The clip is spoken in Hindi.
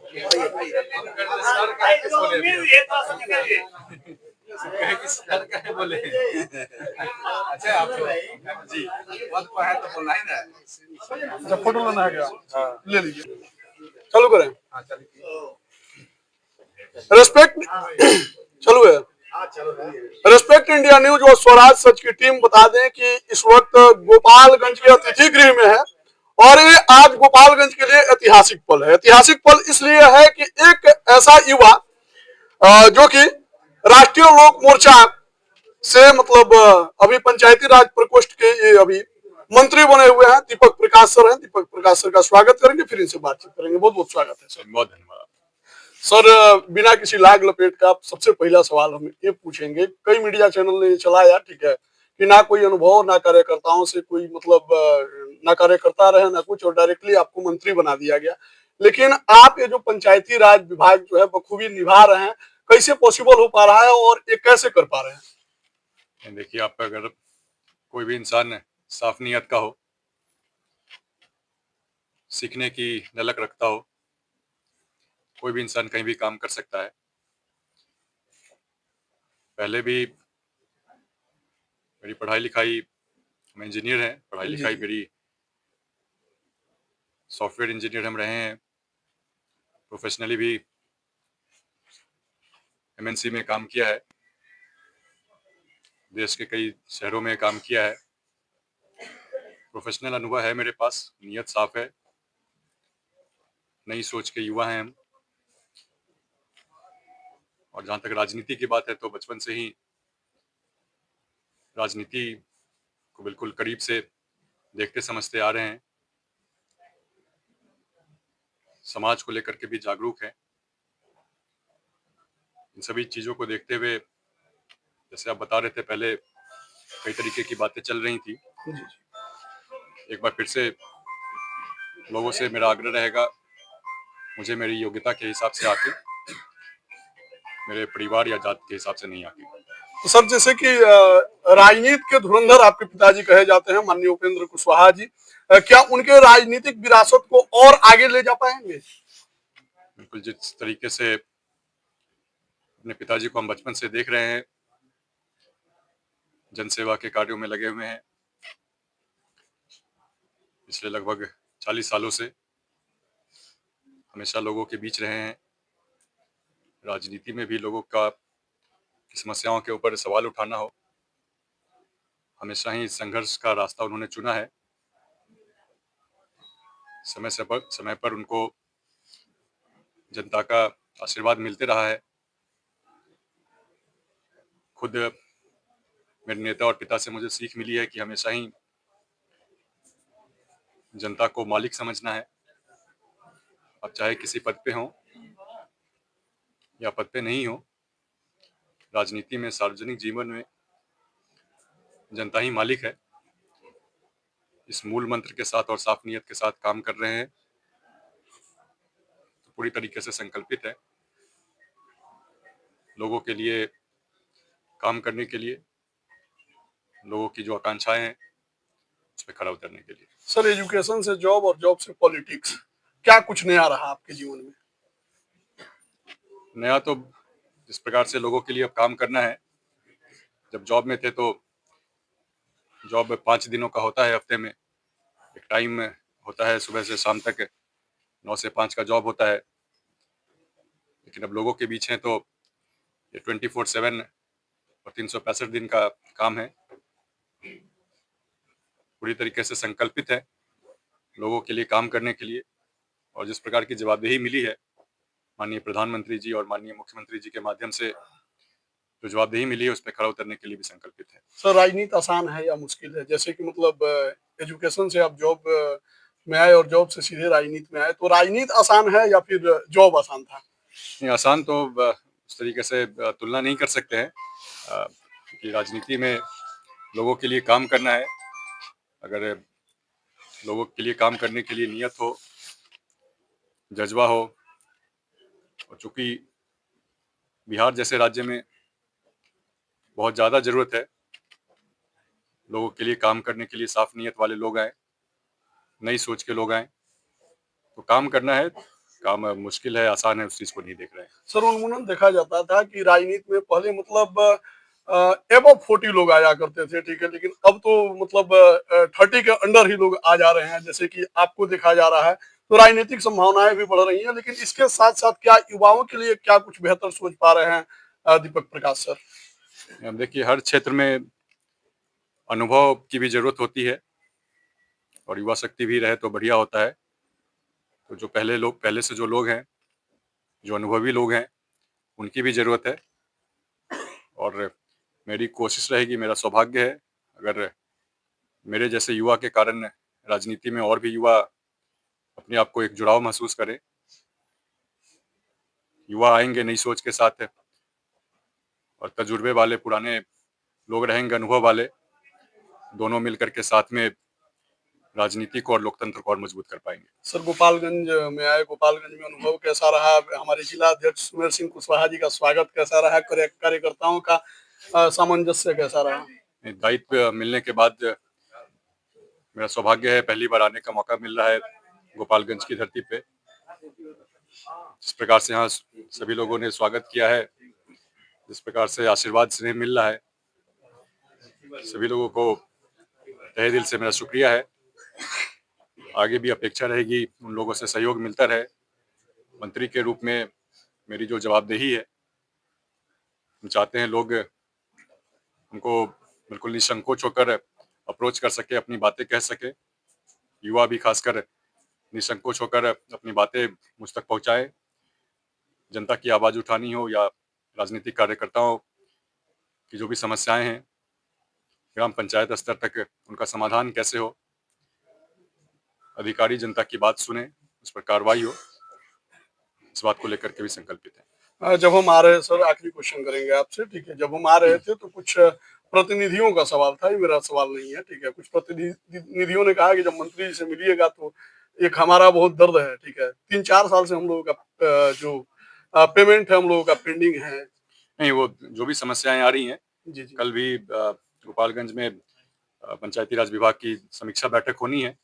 सर का किस बोले अच्छा आप जी पद पर है तो बोलना ही ना। अच्छा फोटो लेना है क्या? हाँ ले लीजिए, चालू करें। हाँ चलिए। रेस्पेक्ट चालू है। रेस्पेक्ट इंडिया न्यूज और स्वराज सच की टीम बता दें कि इस वक्त गोपालगंज के अतिथि गृह में है और ये आज गोपालगंज के लिए ऐतिहासिक पल है। ऐतिहासिक पल इसलिए है कि एक ऐसा युवा जो कि राष्ट्रीय लोक मोर्चा से मतलब अभी पंचायती राज प्रकोष्ठ के ये अभी मंत्री बने हुए हैं, दीपक प्रकाश सर हैं। दीपक प्रकाश सर का स्वागत करेंगे, फिर इनसे बातचीत करेंगे। बहुत बहुत स्वागत है सर। बहुत धन्यवाद सर। बिना किसी लाग लपेट का सबसे पहला सवाल हम ये पूछेंगे, कई मीडिया चैनल ने चलाया, ठीक है, कि ना कोई अनुभव, ना कार्यकर्ताओं से कोई मतलब ना कार्यकर्ता रहे ना कुछ, और डायरेक्टली आपको मंत्री बना दिया गया। लेकिन आप ये जो पंचायती राज विभाग जो है बखूबी निभा रहे हैं, कैसे पॉसिबल हो पा रहा है और ये कैसे कर पा रहे हैं? देखिए, आप अगर कोई भी इंसान साफ नियत का हो, सीखने की ललक रखता हो, कोई भी इंसान कहीं भी काम कर सकता है। पहले भी मेरी पढ़ाई लिखाई, मैं इंजीनियर है, पढ़ाई लिखाई मेरी सॉफ्टवेयर इंजीनियर हम रहे हैं। प्रोफेशनली भी एमएनसी में काम किया है, देश के कई शहरों में काम किया है। प्रोफेशनल अनुभव है मेरे पास, नीयत साफ है, नई सोच के युवा हैं हम। और जहाँ तक राजनीति की बात है तो बचपन से ही राजनीति को बिल्कुल करीब से देखते समझते आ रहे हैं। समाज को लेकर के भी जागरूक हैं। इन सभी चीज़ों को देखते हुए, जैसे आप बता रहे थे, पहले कई तरीके की बातें चल रही थी। एक बार फिर से लोगों से मेरा आग्रह रहेगा, मुझे मेरी योग्यता के हिसाब से आके, मेरे परिवार या जात के हिसाब से नहीं आके। तो सर, जैसे कि राजनीति के धुरंधर आपके पिताजी कहे जाते हैं, माननीय उपेंद्र कुशवाहा जी, क्या उनके राजनीतिक विरासत को और आगे ले जा पाएंगे? बिल्कुल, जिस तरीके से अपने पिताजी को हम बचपन से देख रहे हैं, जनसेवा के कार्यों में लगे हुए हैं, पिछले लगभग 40 सालों से हमेशा लोगों के बीच रहे हैं। राजनीति में भी लोगों का समस्याओं के ऊपर सवाल उठाना हो, हमेशा ही संघर्ष का रास्ता उन्होंने चुना है। समय पर उनको जनता का आशीर्वाद मिलते रहा है। खुद मेरे नेता और पिता से मुझे सीख मिली है कि हमेशा ही जनता को मालिक समझना है। अब चाहे किसी पद पे हो या पद पे नहीं हो, राजनीति में, सार्वजनिक जीवन में जनता ही मालिक है। इस मूल मंत्र के साथ और साफ नियत के साथ काम कर रहे हैं तो पूरी तरीके से संकल्पित है लोगों के लिए काम करने के लिए, लोगों की जो आकांक्षाएं हैं उस पर खरा उतरने के लिए। सर, एजुकेशन से जॉब और जॉब से पॉलिटिक्स, क्या कुछ नया रहा आपके जीवन में? नया तो जिस प्रकार से लोगों के लिए अब काम करना है, जब जॉब में थे तो जॉब 5 दिनों का होता है, हफ्ते में एक टाइम होता है, सुबह से शाम तक 9 से 5 का जॉब होता है। लेकिन अब लोगों के बीच हैं तो ये 24/7 और 365 दिन का काम है। पूरी तरीके से संकल्पित है लोगों के लिए काम करने के लिए, और जिस प्रकार की जवाबदेही मिली है माननीय प्रधानमंत्री जी और माननीय मुख्यमंत्री जी के माध्यम से, जो जवाबदेही मिली है उस पर खरा उतरने के लिए भी संकल्पित है। सर, राजनीति आसान है या मुश्किल है? जैसे कि मतलब एजुकेशन से आप जॉब में आए और जॉब से सीधे राजनीति में आए, तो राजनीति आसान है या फिर जॉब आसान था? नहीं, आसान तो उस तरीके से तुलना नहीं कर सकते हैं, क्योंकि राजनीति में लोगों के लिए काम करना है। अगर लोगों के लिए काम करने के लिए नियत हो, जज्बा हो, और चूंकि बिहार जैसे राज्य में बहुत ज़्यादा ज़रूरत है लोगों के लिए काम करने के लिए, साफ नीयत वाले लोग आए, नई सोच के लोग आए, तो काम करना है काम मुश्किल है, आसान है, उस चीज़ को नहीं देख रहे हैं। सर उन्मूलन देखा जाता था कि राजनीति में पहले मतलब एबव 40 लोग आया करते थे, ठीक है, लेकिन अब तो मतलब 30 के अंडर ही लोग आ जा रहे हैं, जैसे कि आपको देखा जा रहा है। तो राजनीतिक संभावनाएं भी बढ़ रही हैं, लेकिन इसके साथ साथ क्या युवाओं के लिए क्या कुछ बेहतर सोच पा रहे हैं दीपक प्रकाश सर? अब देखिए, हर क्षेत्र में अनुभव की भी ज़रूरत होती है और युवा शक्ति भी रहे तो बढ़िया होता है। तो जो पहले से जो लोग हैं, जो अनुभवी लोग हैं, उनकी भी ज़रूरत है और मेरी कोशिश रहेगी, मेरा सौभाग्य है, अगर मेरे जैसे युवा के कारण राजनीति में और भी युवा अपने आप को एक जुड़ाव महसूस करें। युवा आएँगे नई सोच के साथ और तजुर्बे वाले पुराने लोग रहेंगे अनुभव वाले, दोनों मिलकर के साथ में राजनीति को और लोकतंत्र को और मजबूत कर पाएँगे। सर गोपालगंज में आए, गोपालगंज में अनुभव कैसा रहा? हमारे जिला अध्यक्ष सुमेर सिंह कुशवाहा जी का स्वागत कैसा रहा? कार्यकर्ताओं का सामंजस्य कैसा रहा? दायित्व मिलने के बाद मेरा सौभाग्य है, पहली बार आने का मौका मिल रहा है गोपालगंज की धरती पे। जिस प्रकार से यहाँ सभी लोगों ने स्वागत किया है, जिस प्रकार से आशीर्वाद स्नेह मिल रहा है, सभी लोगों को तहे दिल से मेरा शुक्रिया है। आगे भी अपेक्षा रहेगी उन लोगों से सहयोग मिलता रहे। मंत्री के रूप में मेरी जो जवाबदेही है, हम चाहते हैं लोग उनको बिल्कुल निसंकोच होकर अप्रोच कर सके, अपनी बातें कह सके। युवा भी खासकर निसंकोच होकर अपनी बातें मुझ तक पहुँचाएँ। जनता की आवाज़ उठानी हो या राजनीतिक कार्यकर्ताओं की जो भी समस्याएँ हैं, ग्राम पंचायत स्तर तक उनका समाधान कैसे हो, अधिकारी जनता की बात सुने, उस पर कार्रवाई हो, इस बात को लेकर के भी संकल्पित हैं। जब हम आ रहे हैं सर, आखिरी क्वेश्चन करेंगे आपसे, ठीक है? जब हम आ रहे थे तो कुछ प्रतिनिधियों का सवाल था, ये मेरा सवाल नहीं है, ठीक है? कुछ प्रतिनिधियों ने कहा कि जब मंत्री जी से मिलिएगा तो एक हमारा बहुत दर्द है, ठीक है? 3-4 साल से हम लोगों का जो पेमेंट है हम लोगों का पेंडिंग है। नहीं, वो जो भी समस्याएँ आ रही हैं, जी, जी। कल भी गोपालगंज में पंचायती राज विभाग की समीक्षा बैठक होनी है।